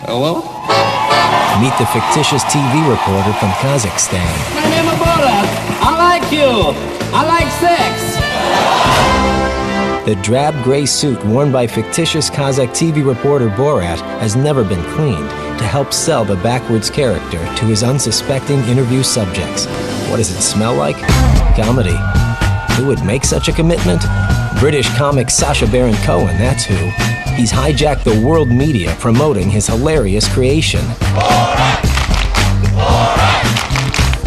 Hello? Meet the fictitious TV reporter from Kazakhstan. My name is Borat. I like you. I like sex. The drab gray suit worn by fictitious Kazakh TV reporter Borat has never been cleaned to help sell the backwards character to his unsuspecting interview subjects. What does it smell like? Comedy. Who would make such a commitment? British comic Sacha Baron Cohen, that's who. He's hijacked the world media promoting his hilarious creation.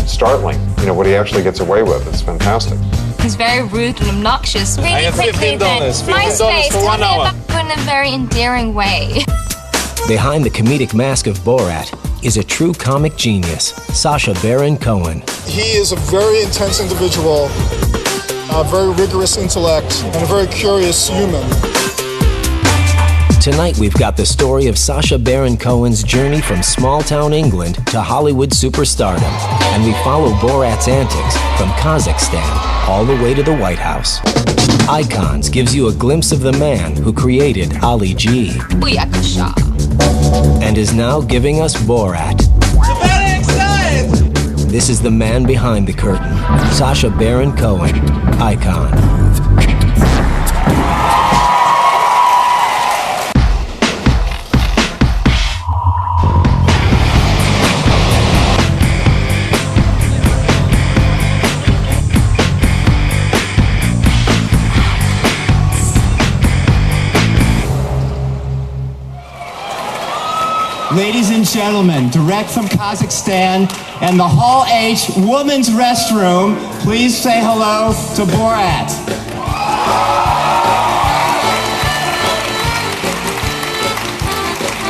Startling, what he actually gets away with. It's fantastic. He's very rude and obnoxious. Really quickly then, MySpace, tell me about it in a very endearing way. Behind the comedic mask of Borat is a true comic genius, Sacha Baron Cohen. He is a very intense individual, a very rigorous intellect, and a very curious human. Tonight we've got the story of Sacha Baron Cohen's journey from small-town England to Hollywood superstardom, and we follow Borat's antics from Kazakhstan all the way to the White House. Icons gives you a glimpse of the man who created Ali G and is now giving us Borat. Very excited. This is the man behind the curtain, Sacha Baron Cohen, Icon. Ladies and gentlemen, direct from Kazakhstan and the Hall H Women's Restroom, please say hello to Borat.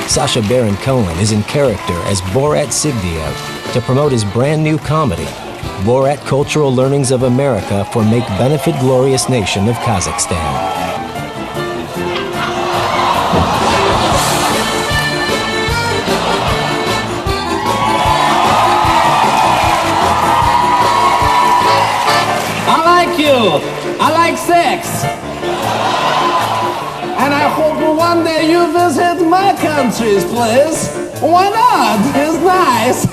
Sacha Baron Cohen is in character as Borat Sigdiev to promote his brand new comedy, Borat Cultural Learnings of America for Make Benefit Glorious Nation of Kazakhstan. I like sex. And I hope one day you visit my country's place. Why not? It's nice.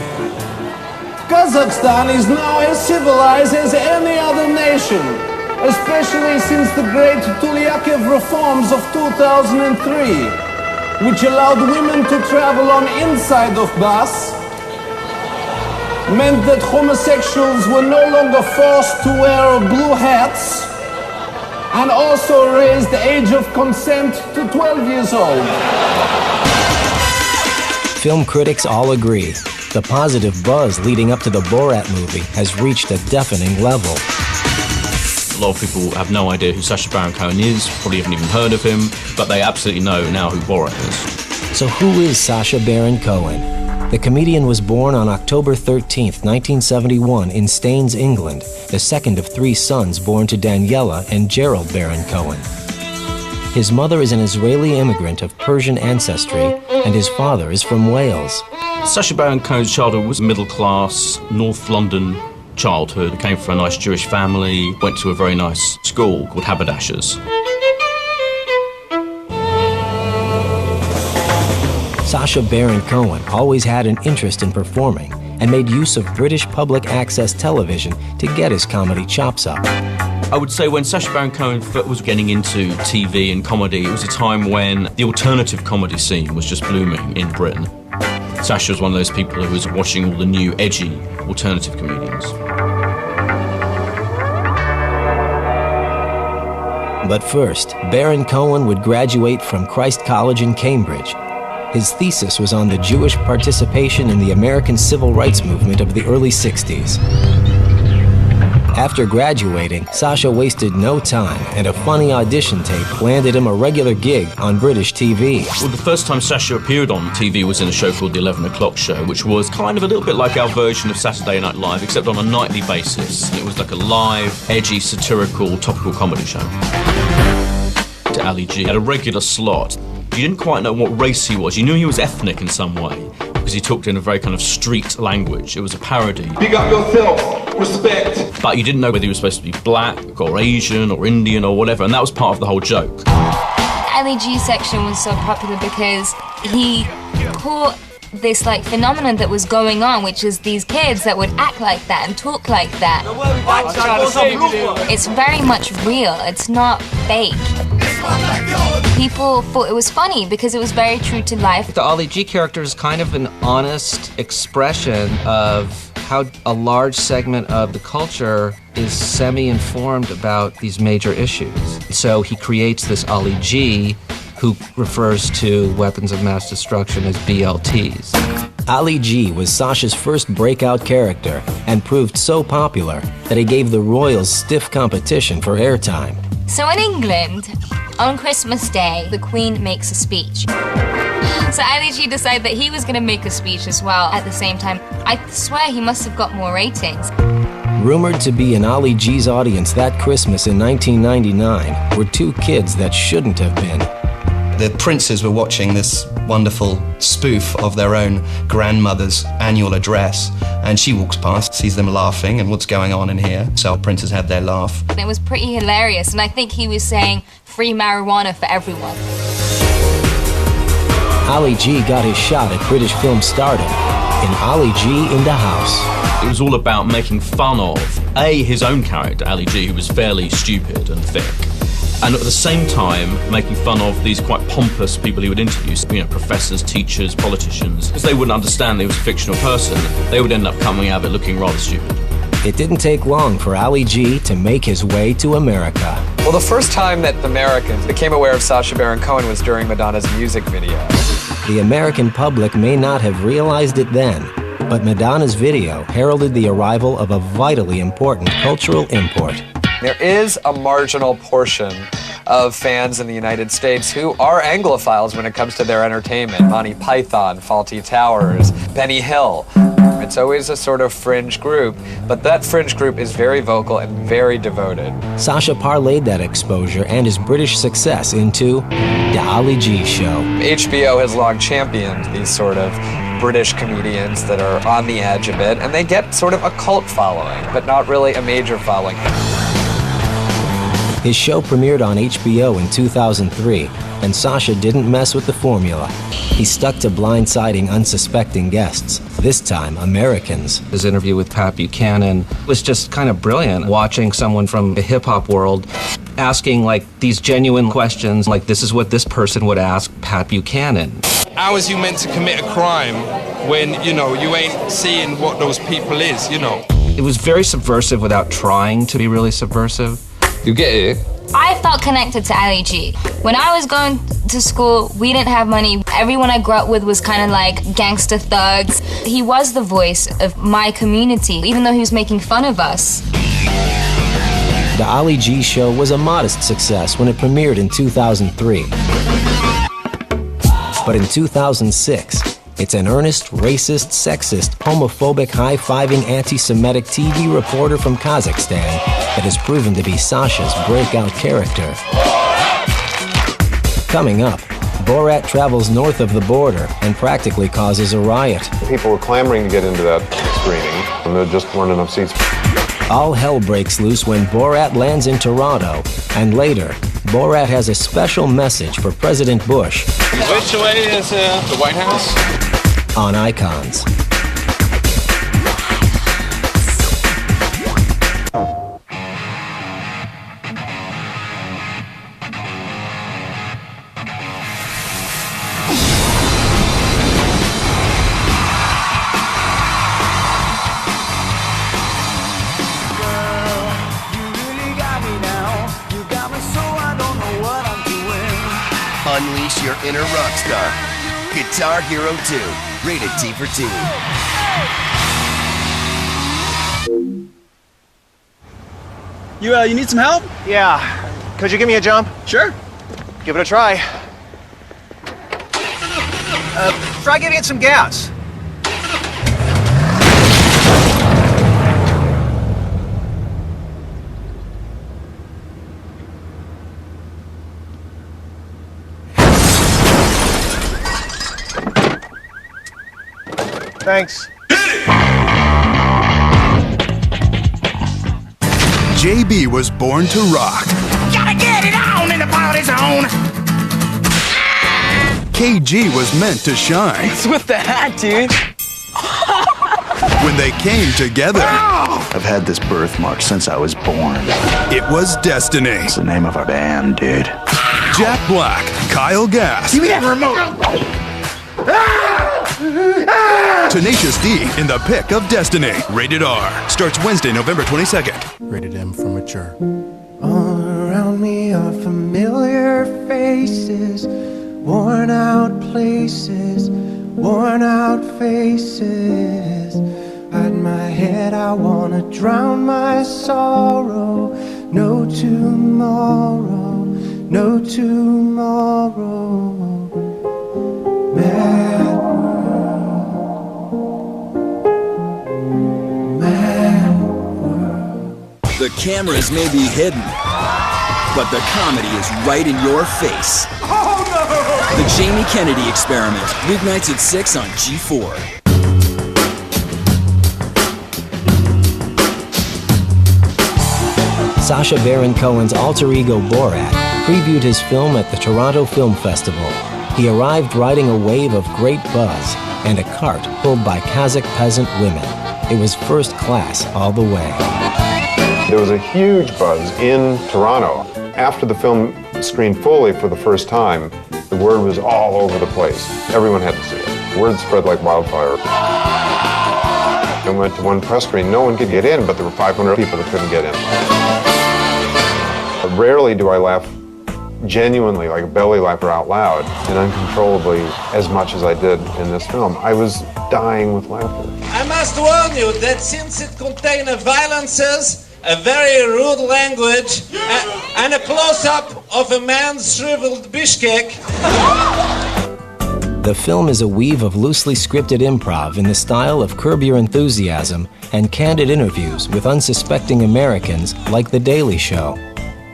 Kazakhstan is now as civilized as any other nation, especially since the great Tulyakev reforms of 2003, which allowed women to travel on inside of bus, meant that homosexuals were no longer forced to wear blue hats, and also raised the age of consent to 12 years old. Film critics all agree. The positive buzz leading up to the Borat movie has reached a deafening level. A lot of people have no idea who Sacha Baron Cohen is, probably haven't even heard of him, but they absolutely know now who Borat is. So who is Sacha Baron Cohen? The comedian was born on October 13th, 1971 in Staines, England, the second of three sons born to Daniela and Gerald Baron Cohen. His mother is an Israeli immigrant of Persian ancestry, and his father is from Wales. Sacha Baron Cohen's childhood was middle-class, North London childhood. He came from a nice Jewish family, went to a very nice school called Haberdashers. Sacha Baron Cohen always had an interest in performing and made use of British public access television to get his comedy chops up. I would say when Sacha Baron Cohen was getting into TV and comedy, it was a time when the alternative comedy scene was just blooming in Britain. Sacha was one of those people who was watching all the new, edgy, alternative comedians. But first, Baron Cohen would graduate from Christ College in Cambridge. His thesis was on the Jewish participation in the American Civil Rights Movement of the early 60s. After graduating, Sacha wasted no time, and a funny audition tape landed him a regular gig on British TV. Well, the first time Sacha appeared on TV was in a show called The 11 O'Clock Show, which was kind of a little bit like our version of Saturday Night Live, except on a nightly basis. It was like a live, edgy, satirical, topical comedy show. To Ali G. Had a regular slot. You didn't quite know what race he was. You knew he was ethnic in some way, because he talked in a very kind of street language. It was a parody. Big up yourself. Respect. But you didn't know whether he was supposed to be black or Asian or Indian or whatever, and that was part of the whole joke. Ali G section was so popular because he caught this like phenomenon that was going on, which is these kids that would act like that and talk like that. It's very much real. It's not fake. People thought it was funny because it was very true to life. The Ali G character is kind of an honest expression of how a large segment of the culture is semi-informed about these major issues. So he creates this Ali G who refers to weapons of mass destruction as BLTs. Ali G was Sacha's first breakout character and proved so popular that he gave the royals stiff competition for airtime. So in England, on Christmas Day, the Queen makes a speech. So Ali G decided that he was going to make a speech as well at the same time. I swear he must have got more ratings. Rumored to be in Ali G's audience that Christmas in 1999 were two kids that shouldn't have been. The princes were watching this wonderful spoof of their own grandmother's annual address, and she walks past, sees them laughing, and what's going on in here? So our princes had their laugh. And it was pretty hilarious, and I think he was saying free marijuana for everyone. Ali G got his shot at British film stardom in Ali G in the House. It was all about making fun of, his own character, Ali G, who was fairly stupid and thick, and at the same time making fun of these quite pompous people he would introduce, professors, teachers, politicians. Because they wouldn't understand that he was a fictional person, they would end up coming out of it looking rather stupid. It didn't take long for Ali G to make his way to America. Well, the first time that Americans became aware of Sacha Baron Cohen was during Madonna's music video. The American public may not have realized it then, but Madonna's video heralded the arrival of a vitally important cultural import. There is a marginal portion of fans in the United States who are Anglophiles when it comes to their entertainment. Monty Python, Fawlty Towers, Benny Hill. It's always a sort of fringe group, but that fringe group is very vocal and very devoted. Sacha parlayed that exposure and his British success into The Ali G Show. HBO has long championed these sort of British comedians that are on the edge a bit, and they get sort of a cult following, but not really a major following. His show premiered on HBO in 2003, and Sacha didn't mess with the formula. He stuck to blindsiding unsuspecting guests, this time Americans. His interview with Pat Buchanan was just kind of brilliant, watching someone from the hip-hop world asking these genuine questions, like this is what this person would ask Pat Buchanan. How is you meant to commit a crime when, you ain't seeing what those people is, It was very subversive without trying to be really subversive. You get it? I felt connected to Ali G. When I was going to school, we didn't have money. Everyone I grew up with was kind of like gangster thugs. He was the voice of my community, even though he was making fun of us. The Ali G Show was a modest success when it premiered in 2003. But in 2006, it's an earnest, racist, sexist, homophobic, high-fiving, anti-Semitic TV reporter from Kazakhstan that has proven to be Sacha's breakout character. Coming up, Borat travels north of the border and practically causes a riot. People were clamoring to get into that screening, and there just weren't enough seats. All hell breaks loose when Borat lands in Toronto, and later, Borat has a special message for President Bush. Which way is the White House? On Icons. Unleash your inner rock star. Guitar Hero 2, rated T for Teen. You need some help? Yeah. Could you give me a jump? Sure. Give it a try. Try giving it some gas. Thanks. JB was born to rock. Gotta get it on in the party zone. KG was meant to shine. It's with the hat, dude. When they came together, I've had this birthmark since I was born. it was destiny. It's the name of our band, dude. Jack Black, Kyle Gass, Give me that remote. Tenacious D in the Pick of Destiny. Rated R. Starts Wednesday, November 22nd. Rated M for mature. All around me are familiar faces, worn out places, worn out faces. Hide my head, I wanna drown my sorrow. No tomorrow, no tomorrow. Mad world, mad world. The cameras may be hidden, but the comedy is right in your face. Oh no! The Jamie Kennedy Experiment, weeknights at 6 on G4. Sacha Baron Cohen's alter ego Borat previewed his film at the Toronto Film Festival. He arrived riding a wave of great buzz and a cart pulled by Kazakh peasant women. It was first class all the way. There was a huge buzz in Toronto. After the film screened fully for the first time, the word was all over the place. Everyone had to see it. Word spread like wildfire. I went to one press screen. No one could get in, but there were 500 people that couldn't get in. Rarely do I laugh genuinely, like a belly laugher out loud, and uncontrollably as much as I did in this film. I was dying with laughter. I must warn you that since it contains violences, a very rude language, and a close-up of a man's shriveled Bishkek. The film is a weave of loosely scripted improv in the style of Curb Your Enthusiasm and candid interviews with unsuspecting Americans like The Daily Show.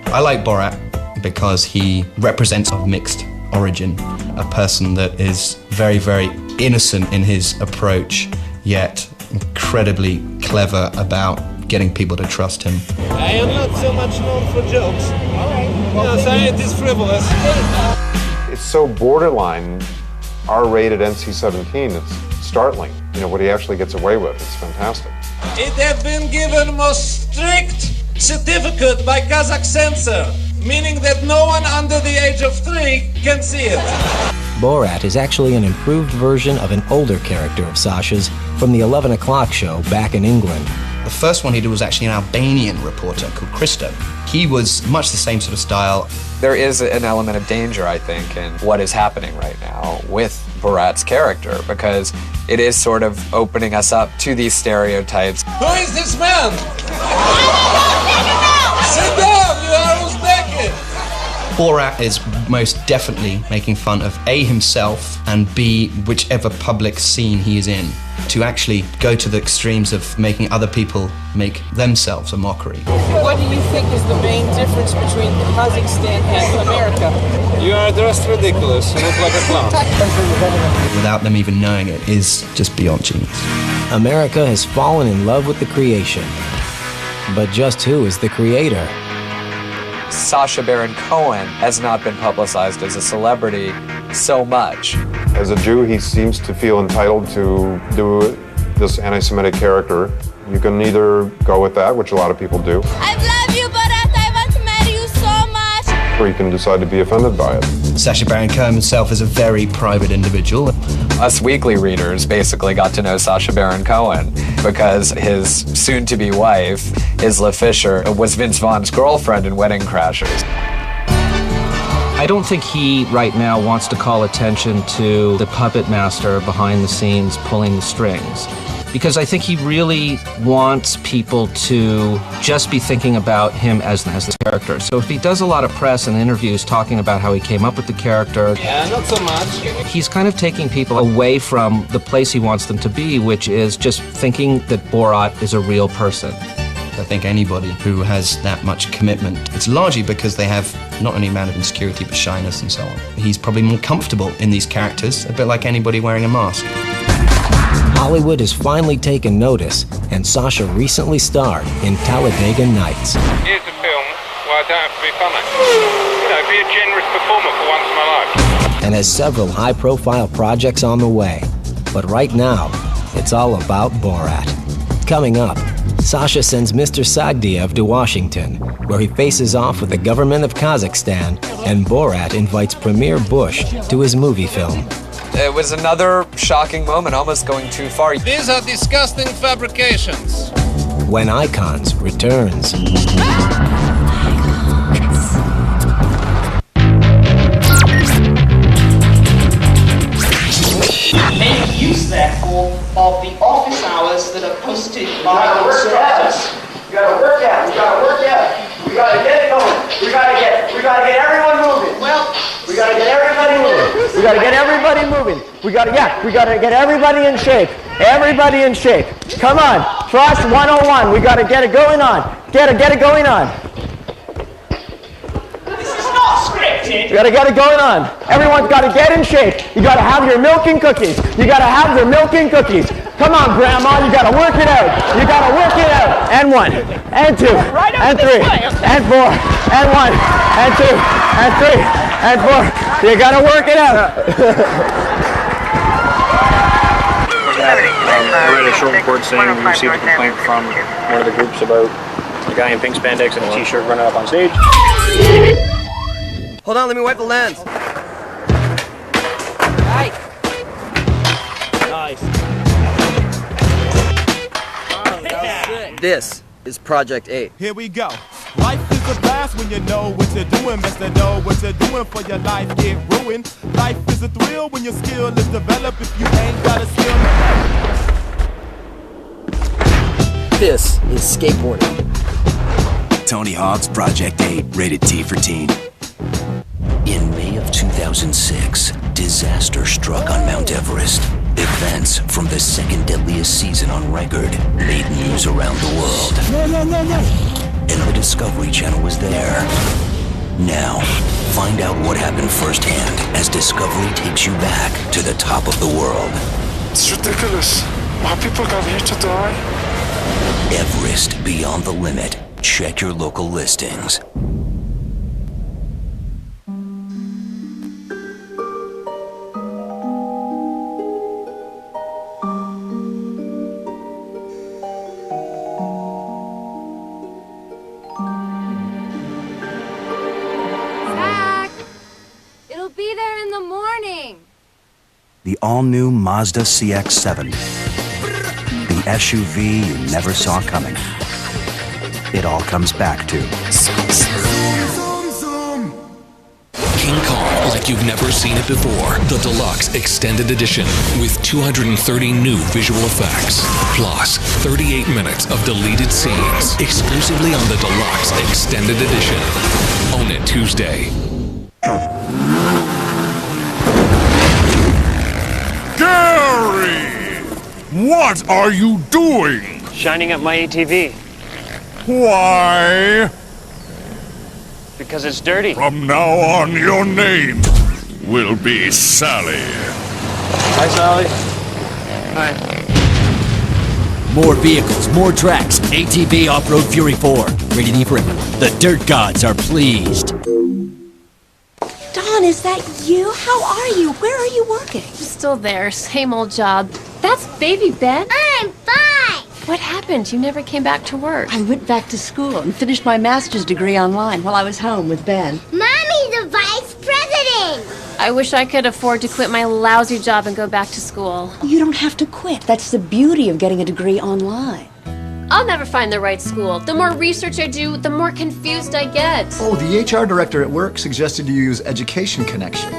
I like Borat because he represents a mixed origin, a person that is very, very innocent in his approach, yet incredibly clever about getting people to trust him. I am not so much known for jokes. Yes, it is frivolous. It's so borderline R-rated NC-17, it's startling. You know, what he actually gets away with. It's fantastic. It has been given most strict certificate by Kazakh censor, meaning that no one under the age of 3 can see it. Borat is actually an improved version of an older character of Sacha's from the 11 o'clock show back in England. The first one he did was actually an Albanian reporter called Christo. He was much the same sort of style. There is an element of danger, I think, in what is happening right now with Borat's character, because it is sort of opening us up to these stereotypes. Who is this man? Sit down, you are Uzbek. Borat is most definitely making fun of A, himself, and B, whichever public scene he is in, to actually go to the extremes of making other people make themselves a mockery. What do you think is the main difference between Kazakhstan and America? You are dressed ridiculous. You look like a clown. Without them even knowing it is just beyond genius. America has fallen in love with the creation. But just who is the creator? Sacha Baron Cohen has not been publicized as a celebrity so much. As a Jew, he seems to feel entitled to do this anti-Semitic character. You can either go with that, which a lot of people do, I love you, Borat. I want to marry you so much. or you can decide to be offended by it. Sacha Baron Cohen himself is a very private individual. Us weekly readers basically got to know Sacha Baron Cohen because his soon-to-be wife, Isla Fisher, was Vince Vaughn's girlfriend in Wedding Crashers. I don't think he, right now, wants to call attention to the puppet master behind the scenes pulling the strings. Because I think he really wants people to just be thinking about him as the character. So if he does a lot of press and interviews talking about how he came up with the character, Yeah, not so much. he's kind of taking people away from the place he wants them to be, which is just thinking that Borat is a real person. I think anybody who has that much commitment, it's largely because they have not only a amount of insecurity, but shyness and so on. He's probably more comfortable in these characters, a bit like anybody wearing a mask. Hollywood has finally taken notice, and Sacha recently starred in Talladega Nights. Here's the film where I I don't have to be funny. You know, be a generous performer for once in my life. And has several high-profile projects on the way. But right now, it's all about Borat. Coming up, Sacha sends Mr. Sagdiyev to Washington, where he faces off with the government of Kazakhstan, and Borat invites Premier Bush to his movie film. It was another shocking moment, almost going too far. These are disgusting fabrications. When Icons returns. Make use, therefore, of the office hours that are posted by the instructors. You gotta work out. We gotta get it going. We gotta get everyone moving. Well, we gotta get everybody moving. We gotta get everybody moving. We gotta get everybody in shape. Everybody in shape. Come on. Thrust 101. We gotta get it going on. Get it going on. This is not scripted. You gotta get it going on. Everyone's gotta get in shape. You gotta have your milk and cookies. Come on, Grandma, you gotta work it out. And 1, and 2, and 3, and 4, and 1, and 2, and 3, and 4. You gotta work it out. I read a short report saying we received a complaint from one of the groups about a guy in pink spandex and a t-shirt running up on stage. Hold on, let me wipe the lens. Nice. This is Project 8. Here we go. Life is a blast when you know what you're doing. Best to know what you're doing for your life get ruined. Life is a thrill when your skill is developed. If you ain't got a skill. This is skateboarding. Tony Hawk's Project 8, rated T for teen. In May of 2006, disaster struck on Mount Everest. Events from the second deadliest season on record made news around the world. And the Discovery Channel was there. Now, find out what happened firsthand as Discovery takes you back to the top of the world. It's ridiculous. Are people come here to die? Everest Beyond the Limit. Check your local listings. The all-new Mazda CX-7. The SUV you never saw coming. It all comes back to King Kong like you've never seen it before. The Deluxe Extended Edition with 230 new visual effects. Plus 38 minutes of deleted scenes. Exclusively on the Deluxe Extended Edition. Own it Tuesday. Gary! What are you doing? Shining up my ATV. Why? Because it's dirty. From now on, your name will be Sally. Hi, Sally. Hi. More vehicles, more tracks. ATV Off-Road Fury 4. Rated E for everyone. The Dirt Gods are pleased. Dawn, is that you? How are you? Where are you working? Still there, same old job. That's baby Ben. I'm 5. What happened? You never came back to work. I went back to school and finished my master's degree online while I was home with Ben. Mommy's the vice president. I wish I could afford to quit my lousy job and go back to school. You don't have to quit. That's the beauty of getting a degree online. I'll never find the right school. The more research I do, the more confused I get. Oh, the HR director at work suggested you use Education Connection.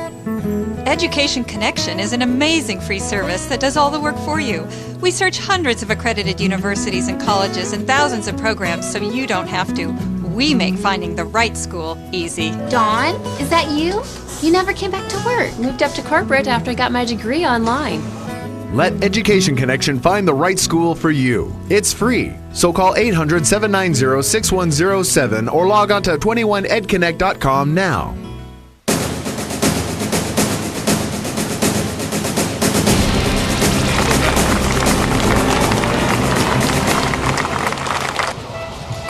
Education Connection is an amazing free service that does all the work for you. We search hundreds of accredited universities and colleges and thousands of programs so you don't have to. We make finding the right school easy. Dawn, is that you? You never came back to work. Moved up to corporate after I got my degree online. Let Education Connection find the right school for you. It's free. So call 800-790-6107 or log on to 21edconnect.com now.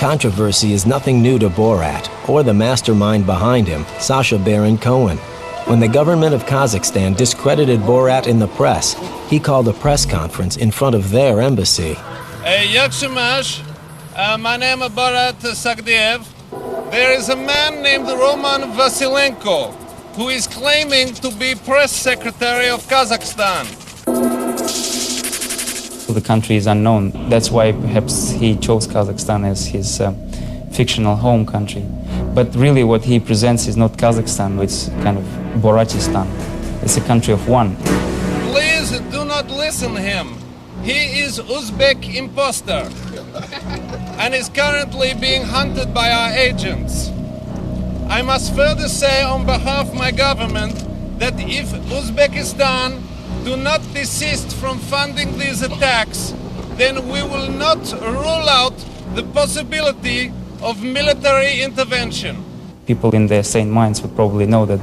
controversy is nothing new to Borat, or the mastermind behind him, Sacha Baron Cohen. When the government of Kazakhstan discredited Borat in the press, he called a press conference in front of their embassy. Yakshimash, my name is Borat Sagdiev. There is a man named Roman Vasilenko who is claiming to be press secretary of Kazakhstan. The country is unknown. That's why perhaps he chose Kazakhstan as his fictional home country. But really what he presents is not Kazakhstan, it's kind of Boratistan. It's a country of one. Please do not listen to him. He is Uzbek imposter and is currently being hunted by our agents. I must further say on behalf of my government that if Uzbekistan do not desist from funding these attacks, then we will not rule out the possibility of military intervention. People in their sane minds would probably know that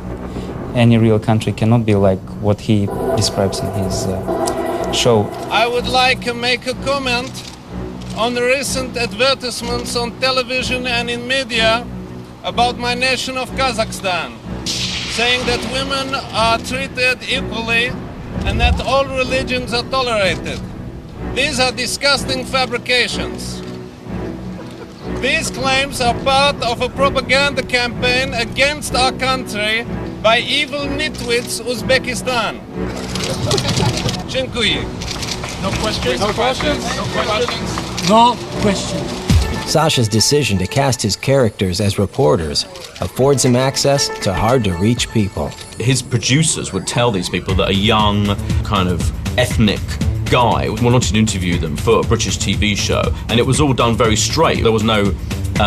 any real country cannot be like what he describes in his show. I would like to make a comment on the recent advertisements on television and in media about my nation of Kazakhstan, saying that women are treated equally and that all religions are tolerated. These are disgusting fabrications. These claims are part of a propaganda campaign against our country by evil nitwits Uzbekistan. Dziękuję. No questions? No questions? No questions? No questions. Sacha's decision to cast his characters as reporters affords him access to hard-to-reach people. His producers would tell these people that a young, kind of ethnic guy wanted to interview them for a British TV show, and it was all done very straight. There was no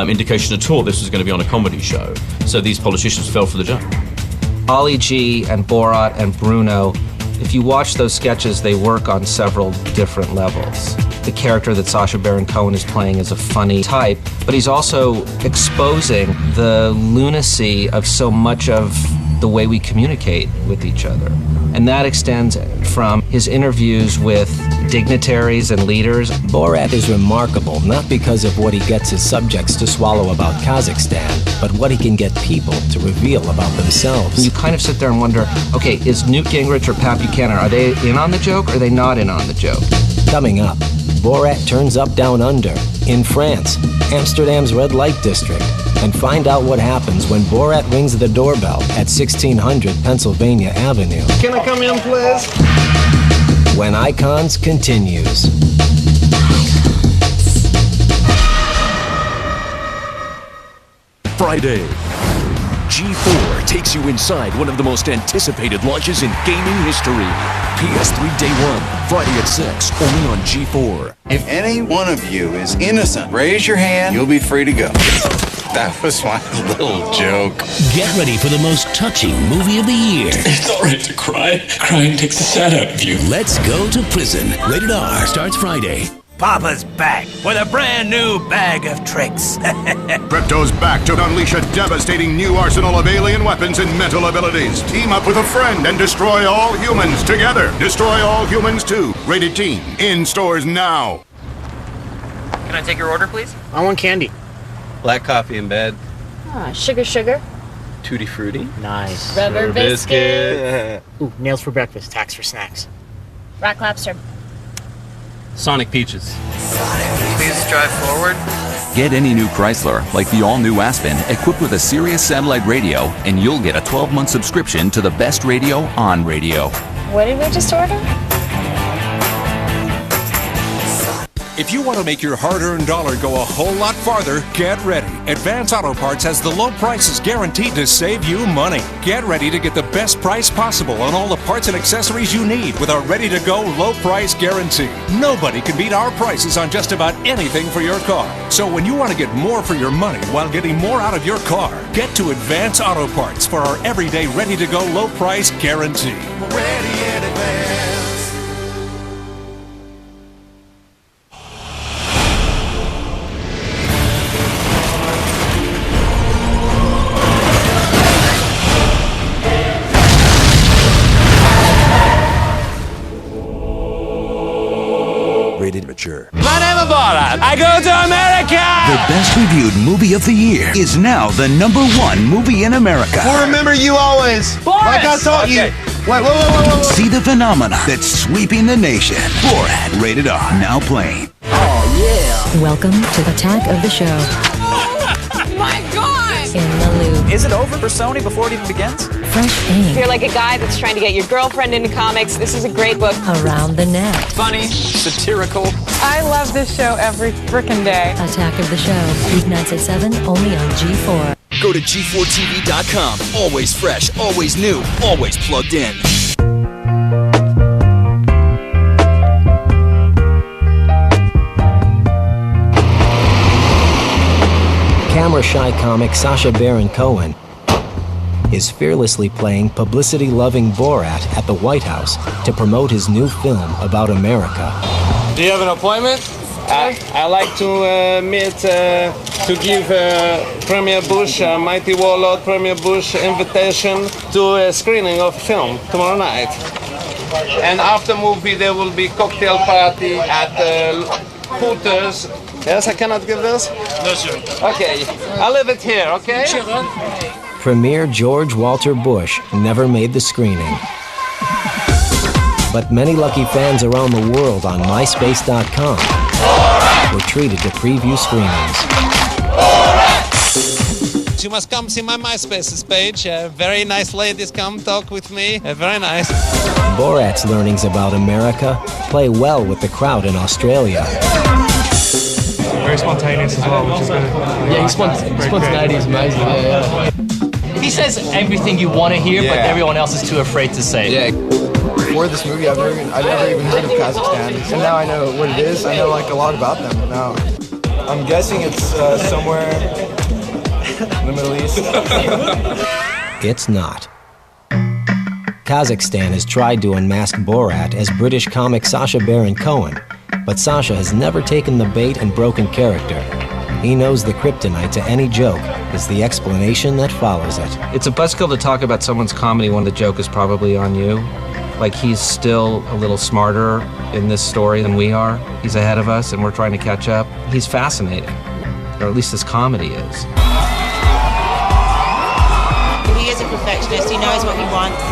indication at all this was going to be on a comedy show, so these politicians fell for the joke. Ali G and Borat and Bruno, if you watch those sketches, they work on several different levels. The character that Sacha Baron Cohen is playing is a funny type, but he's also exposing the lunacy of so much of the way we communicate with each other. And that extends from his interviews with dignitaries and leaders. Borat is remarkable not because of what he gets his subjects to swallow about Kazakhstan, but what he can get people to reveal about themselves. And you kind of sit there and wonder, okay, is Newt Gingrich or Pat Buchanan, are they in on the joke or are they not in on the joke? Coming up, Borat turns up down under, in France, Amsterdam's red light district, and find out what happens when Borat rings the doorbell at 1600 Pennsylvania Avenue. Can I come in, please? When Icons continues. Friday. G4 takes you inside one of the most anticipated launches in gaming history. PS3 Day 1, Friday at 6, only on G4. If any one of you is innocent, raise your hand, you'll be free to go. That was my little joke. Get ready for the most touching movie of the year. It's alright to cry. Crying takes the sad out of you. Let's Go to Prison. Rated R starts Friday. Papa's back with a brand new bag of tricks. Crypto's back to unleash a devastating new arsenal of alien weapons and mental abilities. Team up with a friend and destroy all humans together. Destroy All Humans 2. Rated teen. In stores now. Can I take your order, please? I want candy. Black coffee in bed. Sugar. Tutti frutti. Nice. Rubber biscuit. Ooh, nails for breakfast, tax for snacks. Rock lobster. Sonic Peaches. Please drive forward. Get any new Chrysler, like the all-new Aspen, equipped with a Sirius satellite radio, and you'll get a 12-month subscription to the best radio on radio. What did we just order? If you want to make your hard-earned dollar go a whole lot farther, get ready. Advance Auto Parts has the low prices guaranteed to save you money. Get ready to get the best price possible on all the parts and accessories you need with our ready-to-go low price guarantee. Nobody can beat our prices on just about anything for your car. So when you want to get more for your money while getting more out of your car, get to Advance Auto Parts for our everyday ready-to-go low price guarantee. Ready in advance. Rated mature. My name love Borat. I go to America. The best reviewed movie of the year is now the #1 movie in America. We'll remember you always. Boris! Like I taught you. Wait, whoa. See the phenomena that's sweeping the nation. Borat, rated R, now playing. Welcome to Attack of the Show. My God! In the Loop. Is it over for Sony before it even begins? Fresh Ink. If you're like a guy that's trying to get your girlfriend into comics, this is a great book. Around the Net. Funny, satirical. I love this show every frickin' day. Attack of the Show. Weeknights at 7, only on G4. Go to G4TV.com. Always fresh, always new, always plugged in. Camera-shy comic Sacha Baron Cohen is fearlessly playing publicity-loving Borat at the White House to promote his new film about America. Do you have an appointment? I like to meet to give Premier Bush, Mighty Warlord Premier Bush, invitation to a screening of film tomorrow night. And after movie there will be cocktail party at Hooters. Yes, I cannot give this? No, sir. Okay, I'll leave it here, okay? Premier George Walter Bush never made the screening. But many lucky fans around the world on MySpace.com were treated to preview screenings. You must come see my MySpace page. Very nice ladies come talk with me. Very nice. Borat's learnings about America play well with the crowd in Australia. Very spontaneous as well, which is good. Yeah, spontaneity is amazing. Yeah. He says everything you want to hear, but everyone else is too afraid to say. Yeah. Before this movie, I've never even heard of Kazakhstan, and now I know what it is. I know like a lot about them now. I'm guessing it's somewhere in the Middle East. It's not. Kazakhstan has tried to unmask Borat as British comic Sacha Baron Cohen, but Sacha has never taken the bait and broken character. He knows the kryptonite to any joke is the explanation that follows it. It's a buzzkill to talk about someone's comedy when the joke is probably on you. Like, he's still a little smarter in this story than we are. He's ahead of us and we're trying to catch up. He's fascinating, or at least his comedy is. He is a perfectionist. He knows what he wants.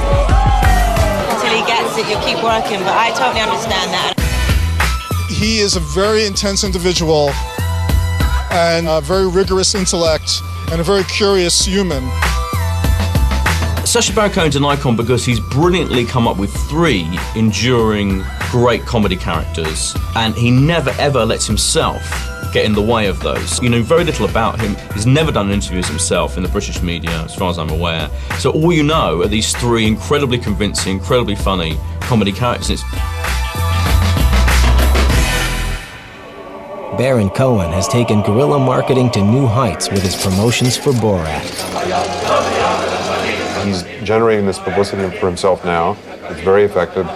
Until he gets it, you'll keep working, but I totally understand that. He is a very intense individual and a very rigorous intellect and a very curious human. Sacha Baron Cohen's an icon because he's brilliantly come up with 3 enduring, great comedy characters, and he never ever lets himself get in the way of those. You know very little about him. He's never done interviews himself in the British media, as far as I'm aware. So all you know are these 3 incredibly convincing, incredibly funny comedy characters. Baron Cohen has taken guerrilla marketing to new heights with his promotions for Borat. He's generating this publicity for himself now. It's very effective.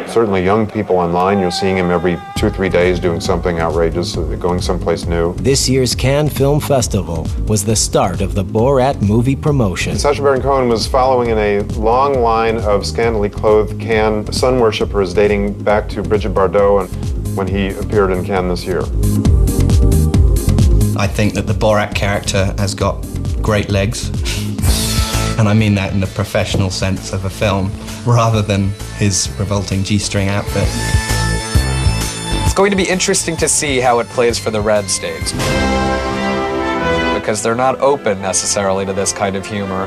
Certainly young people online, you're seeing him every 2-3 days doing something outrageous, going someplace new. This year's Cannes Film Festival was the start of the Borat movie promotion. Sacha Baron Cohen was following in a long line of scantily clothed Cannes sun worshippers dating back to Brigitte Bardot when he appeared in Cannes this year. I think that the Borat character has got great legs. And I mean that in the professional sense of a film, rather than his revolting G-string outfit. It's going to be interesting to see how it plays for the red stage, because they're not open necessarily to this kind of humor.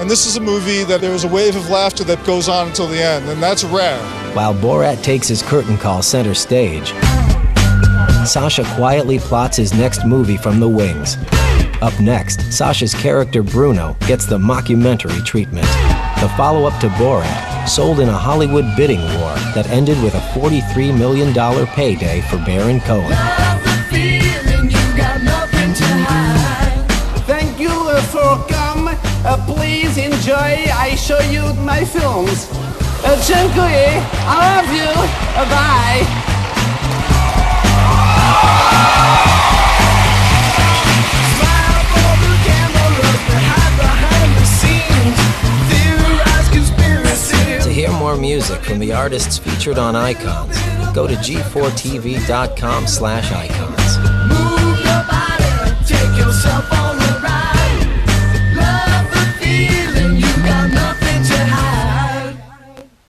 And this is a movie that there is a wave of laughter that goes on until the end, and that's rare. While Borat takes his curtain call center stage, Sacha quietly plots his next movie from the wings. Up next, Sacha's character Bruno gets the mockumentary treatment. The follow-up to Borat, sold in a Hollywood bidding war that ended with a $43 million payday for Baron Cohen. Thank you for coming. Please enjoy. I show you my films. Dziękuję. I love you. Bye. To hear more music from the artists featured on Icons, go to g4tv.com/icons. Move your body, take yourself on